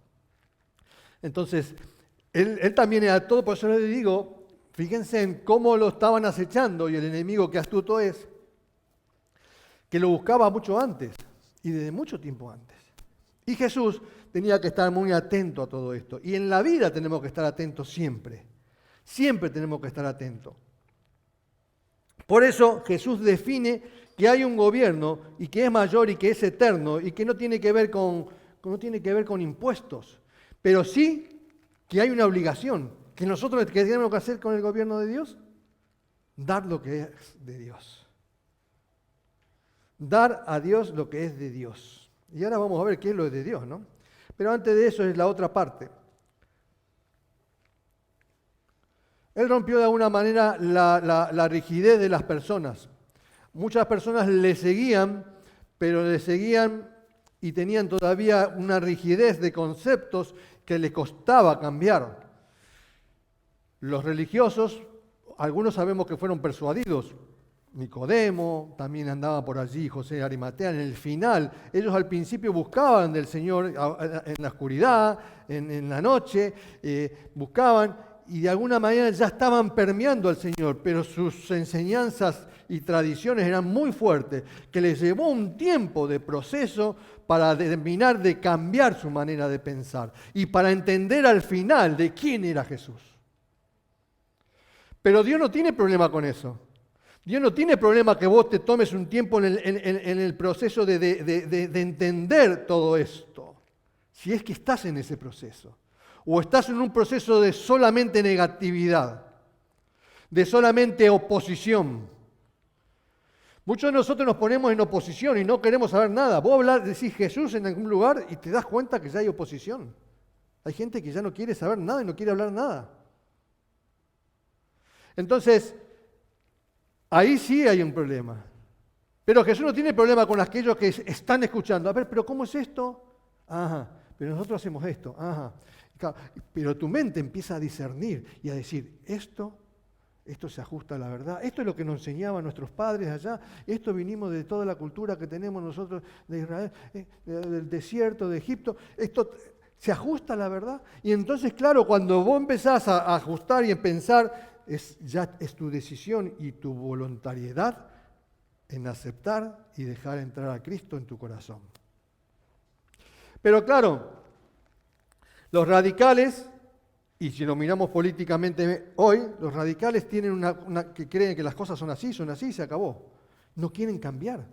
Entonces, él también era todo, por eso les digo, fíjense en cómo lo estaban acechando y el enemigo que astuto es, que lo buscaba mucho antes y desde mucho tiempo antes. Y Jesús tenía que estar muy atento a todo esto. Y en la vida tenemos que estar atentos siempre. Siempre tenemos que estar atentos. Por eso Jesús define que hay un gobierno y que es mayor y que es eterno y que no tiene que ver con impuestos, pero sí que hay una obligación que nosotros ¿qué tenemos que hacer con el gobierno de Dios? Dar lo que es de Dios. Dar a Dios lo que es de Dios. Y ahora vamos a ver qué es lo de Dios, ¿no? Pero antes de eso es la otra parte. Él rompió de alguna manera la rigidez de las personas. Muchas personas le seguían, pero le seguían y tenían todavía una rigidez de conceptos que les costaba cambiar. Los religiosos, algunos sabemos que fueron persuadidos. Nicodemo, también andaba por allí José de Arimatea. En el final, ellos al principio buscaban del Señor en la oscuridad, en la noche, buscaban y de alguna manera ya estaban permeando al Señor, pero sus enseñanzas y tradiciones eran muy fuertes, que les llevó un tiempo de proceso para terminar de cambiar su manera de pensar y para entender al final de quién era Jesús. Pero Dios no tiene problema con eso. Dios no tiene problema que vos te tomes un tiempo en el proceso de entender todo esto, si es que estás en ese proceso. O estás en un proceso de solamente negatividad, de solamente oposición. Muchos de nosotros nos ponemos en oposición y no queremos saber nada. Vos decís Jesús en algún lugar y te das cuenta que ya hay oposición. Hay gente que ya no quiere saber nada y no quiere hablar nada. Entonces, ahí sí hay un problema. Pero Jesús no tiene problema con aquellos que están escuchando. A ver, pero ¿cómo es esto? Ajá, pero nosotros hacemos esto. Ajá. Pero tu mente empieza a discernir y a decir, esto se ajusta a la verdad, esto es lo que nos enseñaban nuestros padres allá, esto vinimos de toda la cultura que tenemos nosotros de Israel, del desierto, de Egipto, esto se ajusta a la verdad. Y entonces, claro, cuando vos empezás a ajustar y a pensar, ya es tu decisión y tu voluntariedad en aceptar y dejar entrar a Cristo en tu corazón. Pero claro, los radicales Y si lo miramos políticamente hoy, los radicales tienen que creen que las cosas son así, se acabó. No quieren cambiar.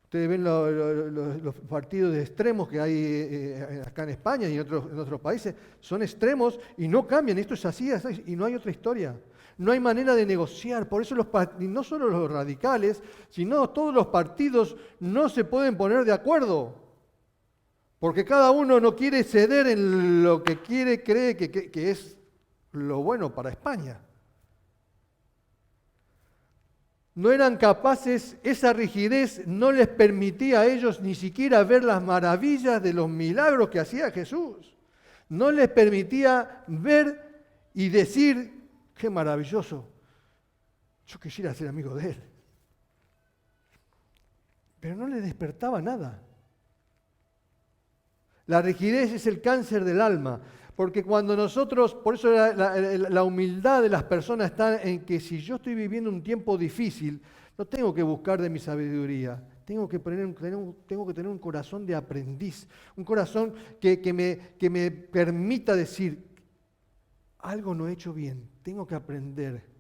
Ustedes ven los partidos de extremos que hay acá en España y en otros países, son extremos y no cambian, esto es así, y no hay otra historia. No hay manera de negociar, por eso no solo los radicales, sino todos los partidos no se pueden poner de acuerdo. Porque cada uno no quiere ceder en lo que cree que es lo bueno para España. No eran capaces, esa rigidez no les permitía a ellos ni siquiera ver las maravillas de los milagros que hacía Jesús. No les permitía ver y decir, qué maravilloso, yo quisiera ser amigo de él. Pero no les despertaba nada. La rigidez es el cáncer del alma, porque cuando nosotros, por eso la humildad de las personas está en que si yo estoy viviendo un tiempo difícil, no tengo que buscar de mi sabiduría, tengo que tener un corazón de aprendiz, un corazón que me permita decir, algo no he hecho bien, tengo que aprender.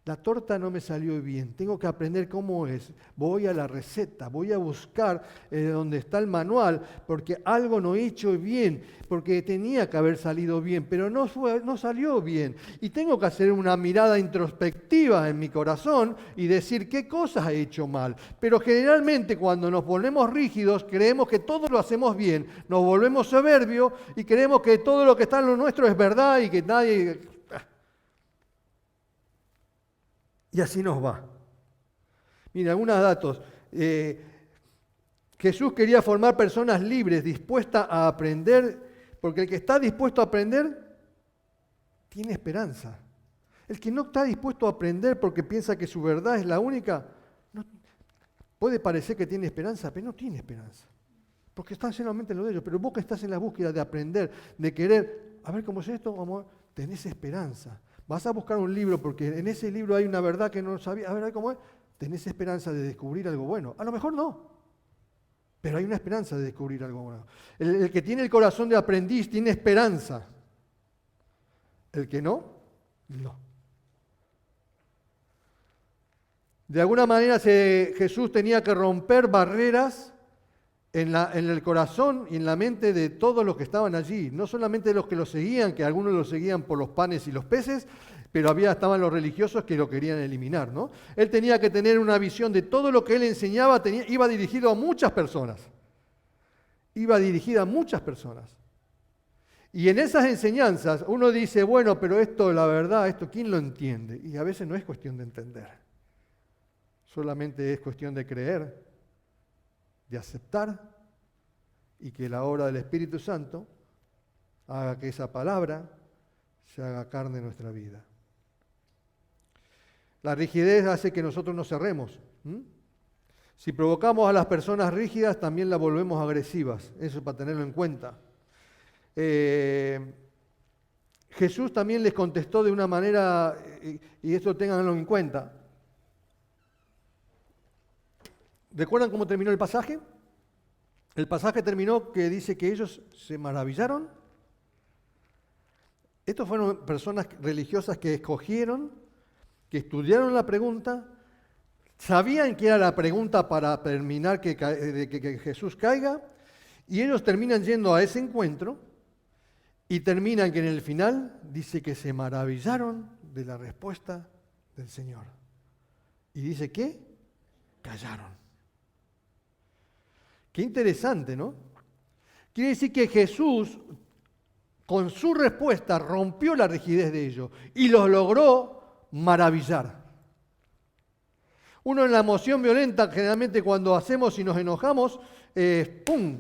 La torta no me salió bien, tengo que aprender cómo es. Voy a la receta, voy a buscar donde está el manual, porque algo no he hecho bien, porque tenía que haber salido bien, pero no salió bien. Y tengo que hacer una mirada introspectiva en mi corazón y decir qué cosas he hecho mal. Pero generalmente cuando nos ponemos rígidos, creemos que todo lo hacemos bien, nos volvemos soberbios y creemos que todo lo que está en lo nuestro es verdad y que nadie... Y así nos va. Mira, algunos datos. Jesús quería formar personas libres, dispuestas a aprender, porque el que está dispuesto a aprender tiene esperanza. El que no está dispuesto a aprender porque piensa que su verdad es la única, puede parecer que tiene esperanza, pero no tiene esperanza. Porque está solamente en lo de ellos. Pero vos que estás en la búsqueda de aprender, de querer, a ver cómo es esto, tenés esperanza. Vas a buscar un libro porque en ese libro hay una verdad que no sabías. A ver cómo es. Tenés esperanza de descubrir algo bueno. A lo mejor no, pero hay una esperanza de descubrir algo bueno. El que tiene el corazón de aprendiz tiene esperanza. El que no, no. De alguna manera Jesús tenía que romper barreras en el corazón y en la mente de todos los que estaban allí, no solamente de los que lo seguían, que algunos lo seguían por los panes y los peces, pero estaban los religiosos que lo querían eliminar, ¿no? Él tenía que tener una visión de todo lo que él enseñaba, iba dirigido a muchas personas. Iba dirigida a muchas personas. Y en esas enseñanzas uno dice, bueno, pero esto, la verdad, esto, ¿quién lo entiende? Y a veces no es cuestión de entender, solamente es cuestión de creer, de aceptar y que la obra del Espíritu Santo haga que esa palabra se haga carne en nuestra vida. La rigidez hace que nosotros nos cerremos. Si provocamos a las personas rígidas, también las volvemos agresivas. Eso es para tenerlo en cuenta. Jesús también les contestó de una manera, y esto ténganlo en cuenta. ¿Recuerdan cómo terminó el pasaje? El pasaje terminó que dice que ellos se maravillaron. Estos fueron personas religiosas que escogieron, que estudiaron la pregunta, sabían que era la pregunta para terminar que Jesús caiga, y ellos terminan yendo a ese encuentro y terminan que en el final dice que se maravillaron de la respuesta del Señor. Y dice que callaron. Qué interesante, ¿no? Quiere decir que Jesús, con su respuesta, rompió la rigidez de ellos y los logró maravillar. Uno en la emoción violenta, generalmente cuando hacemos y nos enojamos,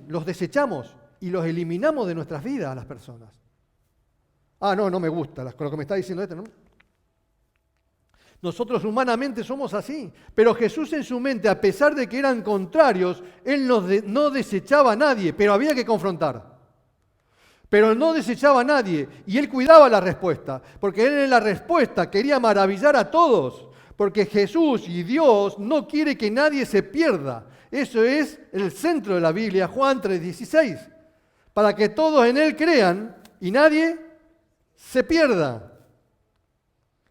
los desechamos y los eliminamos de nuestras vidas a las personas. No me gusta lo que me está diciendo ¿no? Nosotros humanamente somos así, pero Jesús en su mente, a pesar de que eran contrarios, Él no desechaba a nadie, pero había que confrontar. Pero no desechaba a nadie y Él cuidaba la respuesta, porque Él en la respuesta quería maravillar a todos, porque Jesús y Dios no quiere que nadie se pierda. Eso es el centro de la Biblia, Juan 3:16, para que todos en Él crean y nadie se pierda,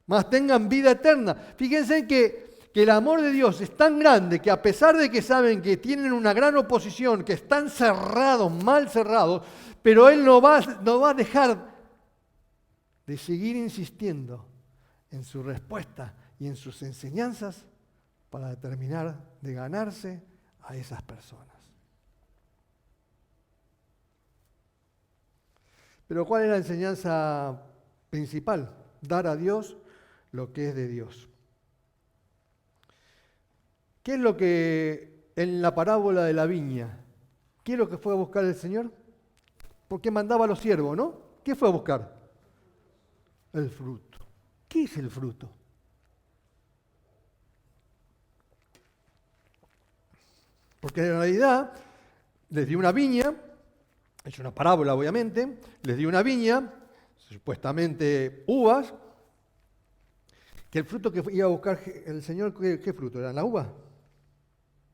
mas tengan vida eterna. Fíjense que el amor de Dios es tan grande que a pesar de que saben que tienen una gran oposición, que están cerrados, mal cerrados, pero Él no va a dejar de seguir insistiendo en su respuesta y en sus enseñanzas para terminar de ganarse a esas personas. Pero ¿cuál es la enseñanza principal? Dar a Dios lo que es de Dios. ¿Qué es lo que en la parábola de la viña, qué es lo que fue a buscar el Señor? Porque mandaba a los siervos, ¿no? ¿Qué fue a buscar? El fruto. ¿Qué es el fruto? Porque en realidad les dio una viña, es una parábola obviamente, les dio una viña, supuestamente uvas, que el fruto que iba a buscar el Señor, ¿qué fruto? ¿Era la uva?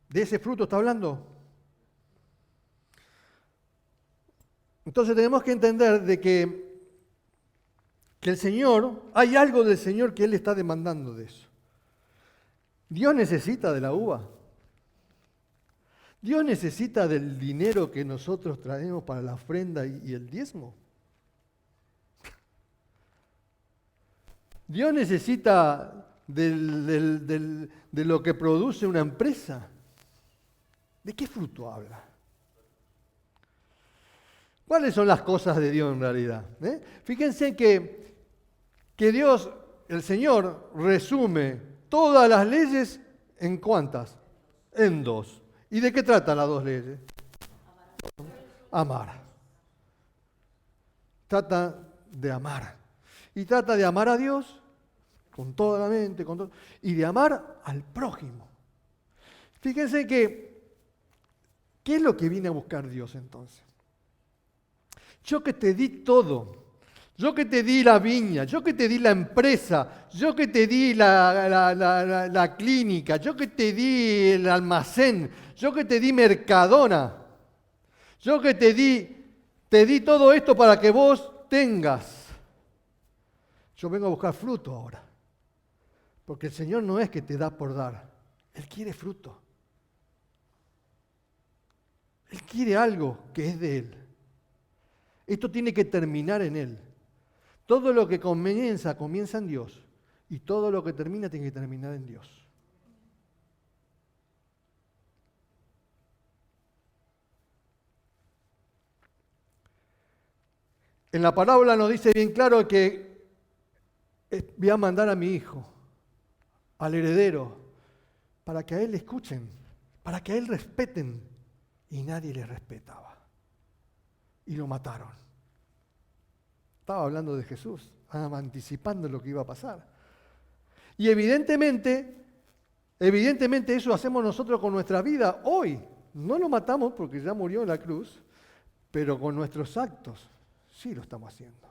¿De ese fruto está hablando? Entonces tenemos que entender de que el Señor, hay algo del Señor que Él está demandando de eso. Dios necesita de la uva. Dios necesita del dinero que nosotros traemos para la ofrenda y el diezmo. Dios necesita de lo que produce una empresa. ¿De qué fruto habla? ¿Cuáles son las cosas de Dios en realidad? Fíjense que Dios, el Señor, resume todas las leyes en ¿cuántas? En dos. ¿Y de qué tratan las dos leyes? Amar. Trata de amar. Y trata de amar a Dios con toda la mente, y de amar al prójimo. Fíjense que, ¿qué es lo que viene a buscar Dios entonces? Yo que te di todo, yo que te di la viña, yo que te di la empresa, yo que te di la clínica, yo que te di el almacén, yo que te di Mercadona, yo que te di todo esto para que vos tengas. Yo vengo a buscar fruto ahora, porque el Señor no es que te da por dar, Él quiere fruto. Él quiere algo que es de Él. Esto tiene que terminar en Él. Todo lo que comienza en Dios. Y todo lo que termina tiene que terminar en Dios. En la parábola nos dice bien claro que voy a mandar a mi hijo, al heredero, para que a él le escuchen, para que a él respeten. Y nadie le respetaba. Y lo mataron. Estaba hablando de Jesús, anticipando lo que iba a pasar. Y evidentemente eso hacemos nosotros con nuestra vida hoy. No lo matamos porque ya murió en la cruz, pero con nuestros actos sí lo estamos haciendo.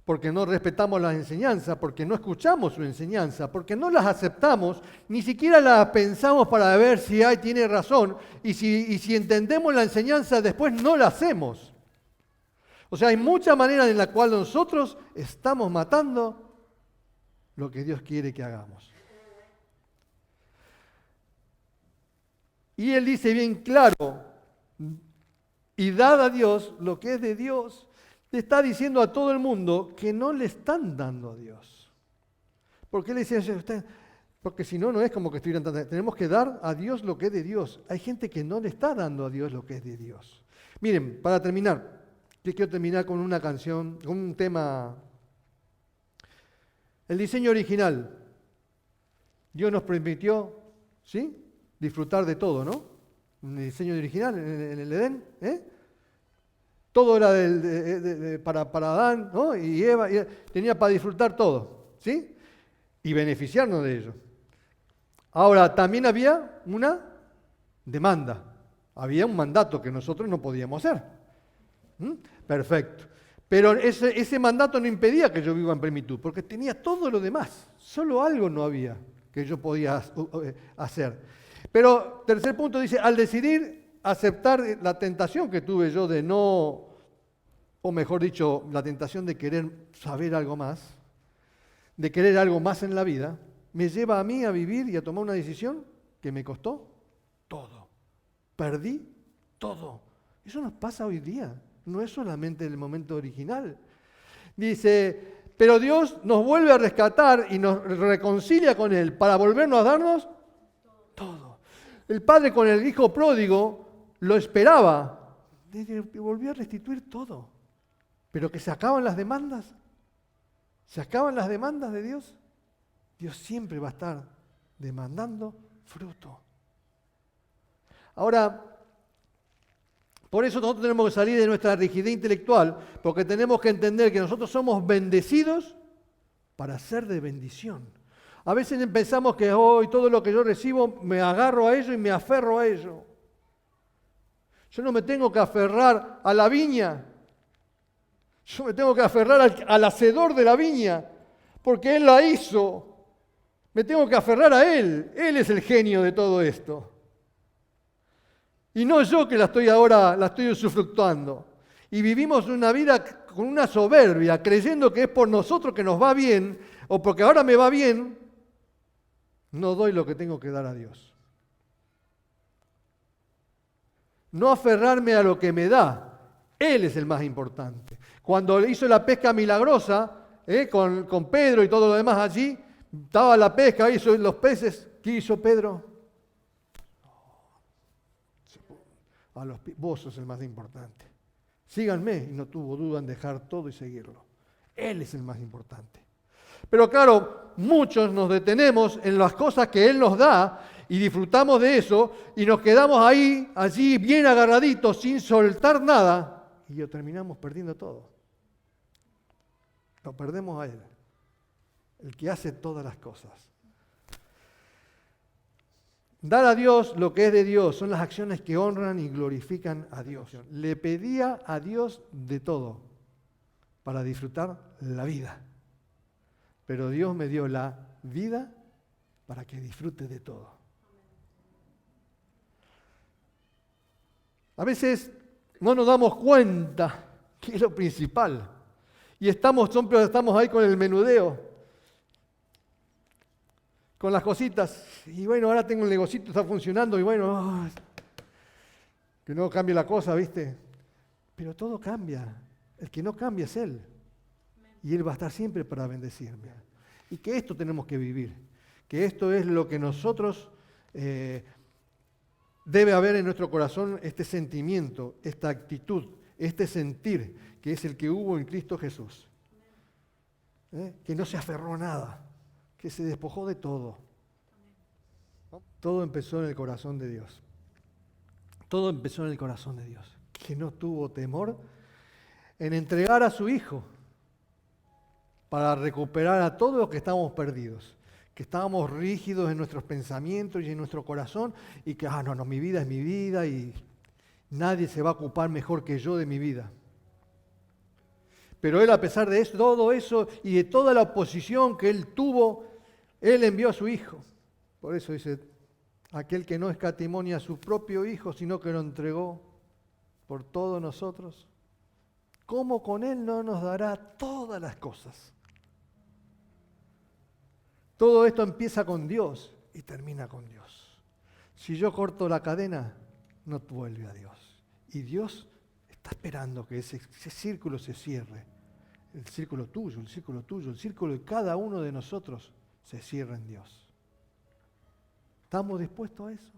Porque no respetamos las enseñanzas, porque no escuchamos su enseñanza, porque no las aceptamos, ni siquiera las pensamos para ver si tiene razón, y si entendemos la enseñanza después no la hacemos. O sea, hay muchas maneras en las cuales nosotros estamos matando lo que Dios quiere que hagamos. Y Él dice bien claro, y dad a Dios lo que es de Dios. Le está diciendo a todo el mundo que no le están dando a Dios. ¿Por qué le dice a usted? Porque si no, no es como que estuvieran dando. Tenemos que dar a Dios lo que es de Dios. Hay gente que no le está dando a Dios lo que es de Dios. Miren, para terminar, yo quiero terminar con una canción, con un tema. El diseño original. Dios nos permitió, ¿sí?, disfrutar de todo, ¿no? El diseño original en el Edén, Todo era para Adán, ¿no? Y Eva, tenía para disfrutar todo, ¿sí? Y beneficiarnos de ello. Ahora, también había una demanda, había un mandato que nosotros no podíamos hacer. Perfecto. Pero ese mandato no impedía que yo viva en plenitud, porque tenía todo lo demás. Solo algo no había que yo podía hacer. Pero, tercer punto dice, al decidir aceptar la tentación que tuve yo de no o mejor dicho, la tentación de querer saber algo más, de querer algo más en la vida, me lleva a mí a vivir y a tomar una decisión que me costó todo. Perdí todo. Eso nos pasa hoy día, no es solamente el momento original. Dice, pero Dios nos vuelve a rescatar y nos reconcilia con Él para volvernos a darnos todo. El padre con el hijo pródigo lo esperaba y volvió a restituir todo. Pero que se acaban las demandas. ¿Se acaban las demandas de Dios? Dios siempre va a estar demandando fruto. Ahora, por eso nosotros tenemos que salir de nuestra rigidez intelectual, porque tenemos que entender que nosotros somos bendecidos para ser de bendición. A veces pensamos que hoy todo lo que yo recibo me agarro a ello y me aferro a ello. Yo no me tengo que aferrar a la viña. Yo me tengo que aferrar al hacedor de la viña, porque Él la hizo. Me tengo que aferrar a Él. Él es el genio de todo esto. Y no yo que la estoy usufructuando. Y vivimos una vida con una soberbia, creyendo que es por nosotros que nos va bien, o porque ahora me va bien, no doy lo que tengo que dar a Dios. No aferrarme a lo que me da. Él es el más importante. Cuando hizo la pesca milagrosa, con Pedro y todo lo demás allí, estaba la pesca, hizo los peces. ¿Qué hizo Pedro? Vos sos el más importante. Síganme, y no tuvo duda en dejar todo y seguirlo. Él es el más importante. Pero claro, muchos nos detenemos en las cosas que Él nos da y disfrutamos de eso y nos quedamos ahí, allí, bien agarraditos, sin soltar nada, y lo terminamos perdiendo todo. Lo perdemos a Él, el que hace todas las cosas. Dar a Dios lo que es de Dios son las acciones que honran y glorifican a Dios. Le pedía a Dios de todo para disfrutar la vida. Pero Dios me dio la vida para que disfrute de todo. A veces no nos damos cuenta que es lo principal. Y estamos ahí con el menudeo, con las cositas. Y bueno, ahora tengo el negocito, está funcionando, y bueno, que no cambie la cosa, ¿viste? Pero todo cambia. El que no cambia es Él. Y Él va a estar siempre para bendecirme. Y que esto tenemos que vivir. Que esto es lo que nosotros debe haber en nuestro corazón, este sentimiento, esta actitud, este sentir, que es el que hubo en Cristo Jesús. Que no se aferró a nada, que se despojó de todo. Todo empezó en el corazón de Dios. Todo empezó en el corazón de Dios. Que no tuvo temor en entregar a su Hijo para recuperar a todos los que estábamos perdidos, que estábamos rígidos en nuestros pensamientos y en nuestro corazón, y que, no, mi vida es mi vida y nadie se va a ocupar mejor que yo de mi vida. Pero Él, a pesar de eso, todo eso y de toda la oposición que Él tuvo, Él envió a su Hijo. Por eso dice, aquel que no escatimó ni a su propio Hijo, sino que lo entregó por todos nosotros, ¿cómo con Él no nos dará todas las cosas? Todo esto empieza con Dios y termina con Dios. Si yo corto la cadena, no vuelve a Dios. Y Dios está esperando que ese círculo se cierre. El círculo tuyo, el círculo tuyo, el círculo de cada uno de nosotros se cierre en Dios. ¿Estamos dispuestos a eso?